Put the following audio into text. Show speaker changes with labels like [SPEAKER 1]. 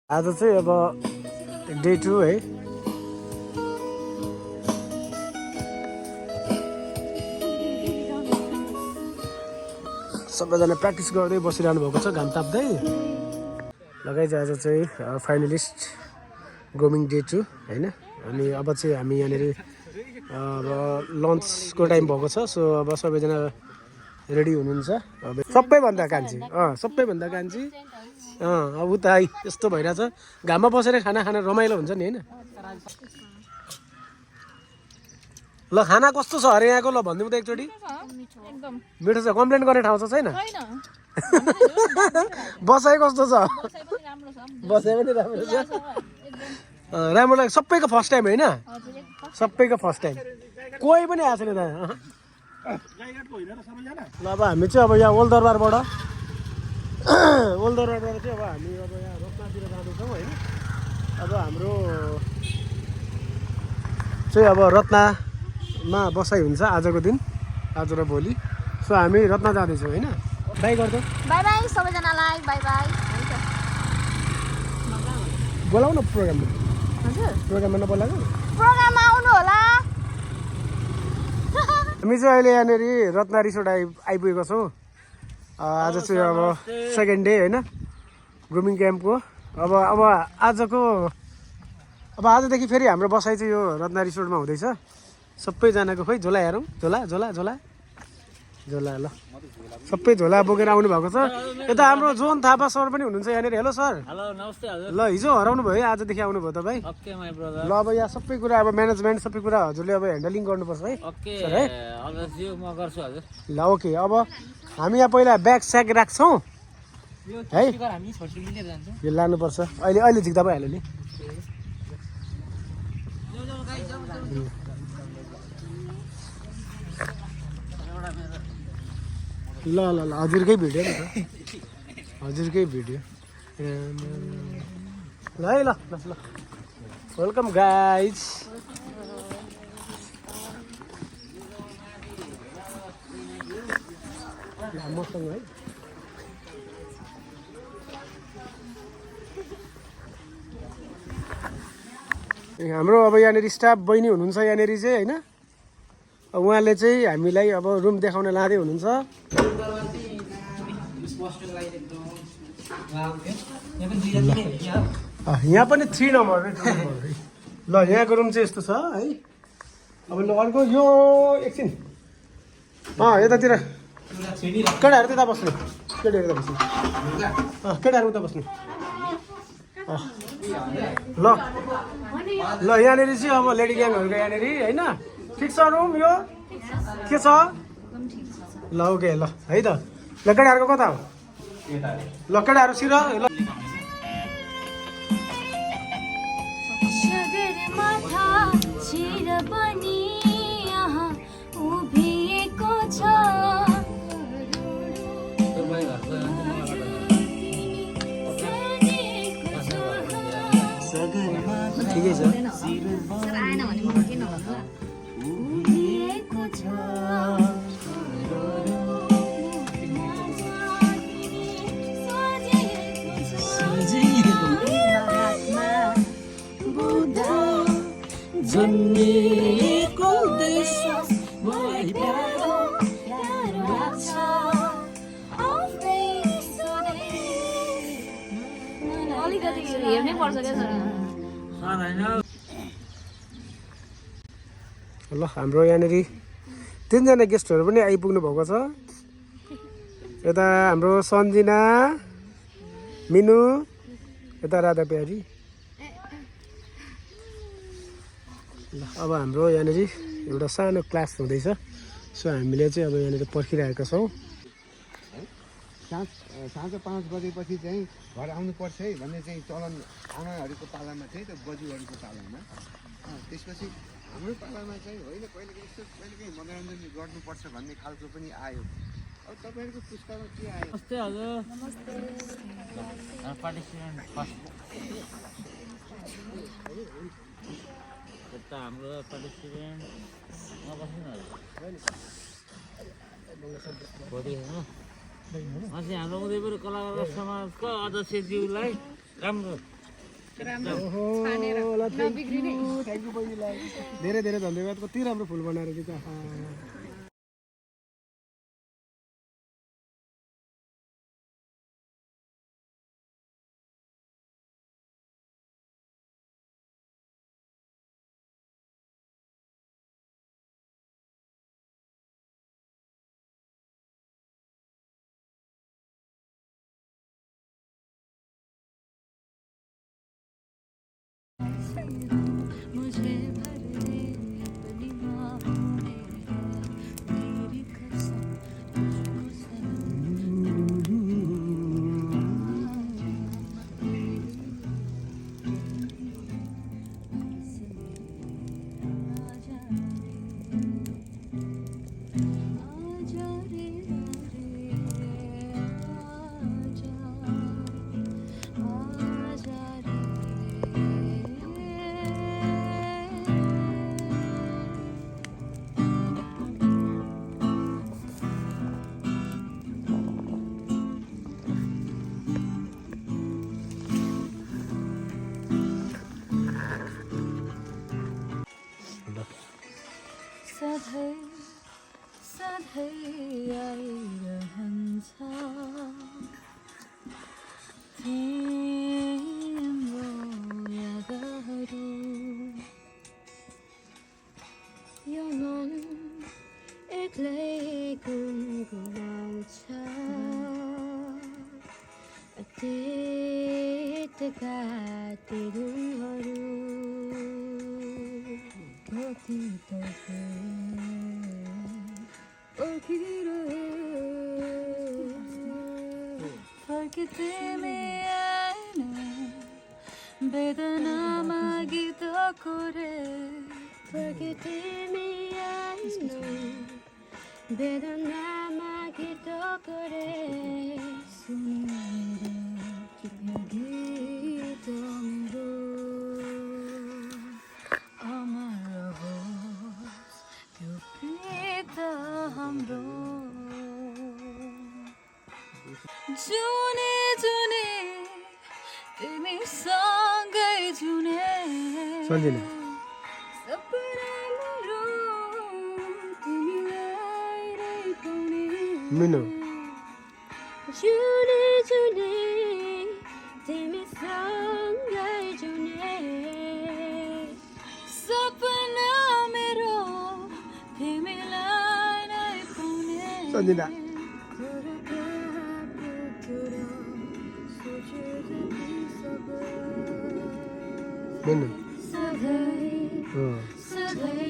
[SPEAKER 1] आज चाहिँ अब डे 2 है। सबैजना प्र्याक्टिस गर्दै बसिरहनु भएको छ घाम ताप्दै। लगाइज आज चाहिँ फाइनलिस्ट गोमिङ डे 2 हैन। अनि अब चाहिँ हामी यहाँनिर अब लन्चको टाइम भएको छ। सो अब सबैजना रेडी हुनुहुन्छ। अब सबैभन्दा कान्छी सबैभन्दा कान्छी अब उता यस्तो भइरहेछ। घाममा बसेर खाना खान रमाइलो हुन्छ नि हैन। ल खाना कस्तो छ अरे यहाँको? ल भनिदिउँ त एकचोटि। मिठो छ। कम्प्लेन गर्ने ठाउँ छ छैन? बसाइ कस्तो छ? बसाइ पनि राम्रो छ। राम्रो लाग्यो। सबैको फर्स्ट टाइम होइन? सबैको फर्स्ट टाइम। कोही पनि आएको छैन त। ल अब हामी चाहिँ अब यहाँ ओल्ड दरबारबाट चाहिँ अब हामी अब यहाँ रत्नातिर जाँदैछौँ होइन। अब हाम्रो चाहिँ अब रत्नमा बसाइ हुन्छ आजको दिन, आज र भोलि। सो हामी रत्न जाँदैछौँ होइन। बाई गर्छौँ।
[SPEAKER 2] बाई बाई सबैजनालाई बाई बाई।
[SPEAKER 1] बोलाऊ न प्रोग्राममा।
[SPEAKER 2] हजुर
[SPEAKER 1] प्रोग्राममा नबोलाएको?
[SPEAKER 2] प्रोग्राममा आउनु होला।
[SPEAKER 1] हामी चाहिँ अहिले यहाँनिर रत्न रिसोर्ट आइपुगेको छौँ। आज चाहिँ अब सेकेन्ड डे होइन ग्रुमिङ क्याम्पको। अब आजदेखि फेरि हाम्रो बसाइ चाहिँ यो रत्न रिसोर्टमा हुँदैछ। सबैजनाको खोइ झोला हेरौँ। झोला झोला झोला झोला ल सबै झोला बोकेर आउनु भएको छ। यता हाम्रो जोन थापा सर पनि हुनुहुन्छ यहाँनिर। Hello sir.
[SPEAKER 3] हेलो नमस्ते हजुर।
[SPEAKER 1] ल हिजो हराउनु भयो, आजदेखि आउनुभयो तपाईँ।
[SPEAKER 3] Okay my brother.
[SPEAKER 1] ल अब यहाँ सबै कुरा अब म्यानेजमेन्ट सबै कुरा हजुरले अब ह्यान्डलिङ गर्नुपर्छ है।
[SPEAKER 3] ओके
[SPEAKER 1] सर है।
[SPEAKER 3] अवश्य म गर्छु हजुर।
[SPEAKER 1] ल ओके। अब हामी यहाँ पहिला ब्याग स्याग राख्छौँ है।
[SPEAKER 3] हामी छोटो लिएर जान्छौँ।
[SPEAKER 1] यो लानुपर्छ। अहिले झिक्दा भइहाल्यो नि। ल ल ल हजुरकै भिडियो नि त। हजुरकै भिडियो ल है। ल ल ल वेलकम गाइज। मसँग है। हाम्रो अब यहाँनिर स्टाफ बहिनी हुनुहुन्छ यहाँनिर चाहिँ होइन। उहाँले चाहिँ हामीलाई अब रुम देखाउन लाँदै हुनुहुन्छ। यहाँ पनि 3 नम्बर ल यहाँको रुम चाहिँ यस्तो छ है। अब ल अर्को यो एकछिन यतातिर केटाहरू त्यता बस्नु। केटाहरू उता बस्नु। ल यहाँनिर चाहिँ अब लेडी ग्याङहरूको यहाँनिर होइन। ठिक छ रुम यो के छ? ल ओके ल है त। ल केटाहरूको कता हो? ल केटाहरू सिर ल। ठिकै छ। जन्मिएको देश मलाई प्यारो लाग्छ।
[SPEAKER 2] अलिकति हेर्नै पर्छ क्या सर।
[SPEAKER 1] ल हाम्रो यहाँनिर 3जना गेस्टहरू पनि आइपुग्नु भएको छ। यता हाम्रो सन्जिना, मिनु, यता राधा प्यारी। ल अब हाम्रो यहाँनिर एउटा सानो क्लास हुँदैछ। सो हामीले चाहिँ अब यहाँनिर पर्खिरहेका छौँ।
[SPEAKER 4] साँझ 5 बजेपछि चाहिँ घर आउनुपर्छ है भन्ने चाहिँ चलन आमाहरूको पालामा चाहिँ त्यो बजुहरूको पालामा। त्यसपछि हाम्रो पालामा चाहिँ होइन कहिलेकाहीँ यस्तो कहिलेकाहीँ मनोरञ्जन गर्नुपर्छ भन्ने खालको पनि आयो। अब तपाईँहरूको पुस्तामा के आयो?
[SPEAKER 3] नमस्ते हजुर। नमस्ते। पार्टिसिपेन्ट फर्स्ट यता हाम्रो पार्टिसिपेन्ट नबस्नु हजुर। अझै हाम्रो उदयपुर कलाकार समाजको अध्यक्षज्यूलाई राम्रो
[SPEAKER 1] ओहो ल थ्याङ्क यू बहिनीलाई धेरै धेरै धन्यवाद कति राम्रो फुल बनाएर दिएको
[SPEAKER 5] मुझे भर दे अपनी बाहों में मेरी कसम तुझको सनम आजा रे आजा सधैँ सधैँ आइरहन्छ तिम्रो यादहरू यो मन एक्लै गुनगुनाउँछ अतीतका ती दिनहरू कतिपल्ट फर्के तिमी आएन वेदनामा गीत कोरे फर्के तिमी आएन वेदनामा गीत कोरे सुनेर चुप्यो गीत मेरो अमर होस् त्यो प्रीत हाम्रो जुने जुने तिमीसँगै जुने
[SPEAKER 1] सम्झिने
[SPEAKER 5] सपना मेरो तिमीलाई नै पाउने
[SPEAKER 1] मिनु
[SPEAKER 5] जुने जुने तिमीसँगै जुने सपना मेरो तिमीलाई नै पाउने
[SPEAKER 1] सम्झिना मिनु
[SPEAKER 5] सधैँ
[SPEAKER 1] हो
[SPEAKER 5] सधैँ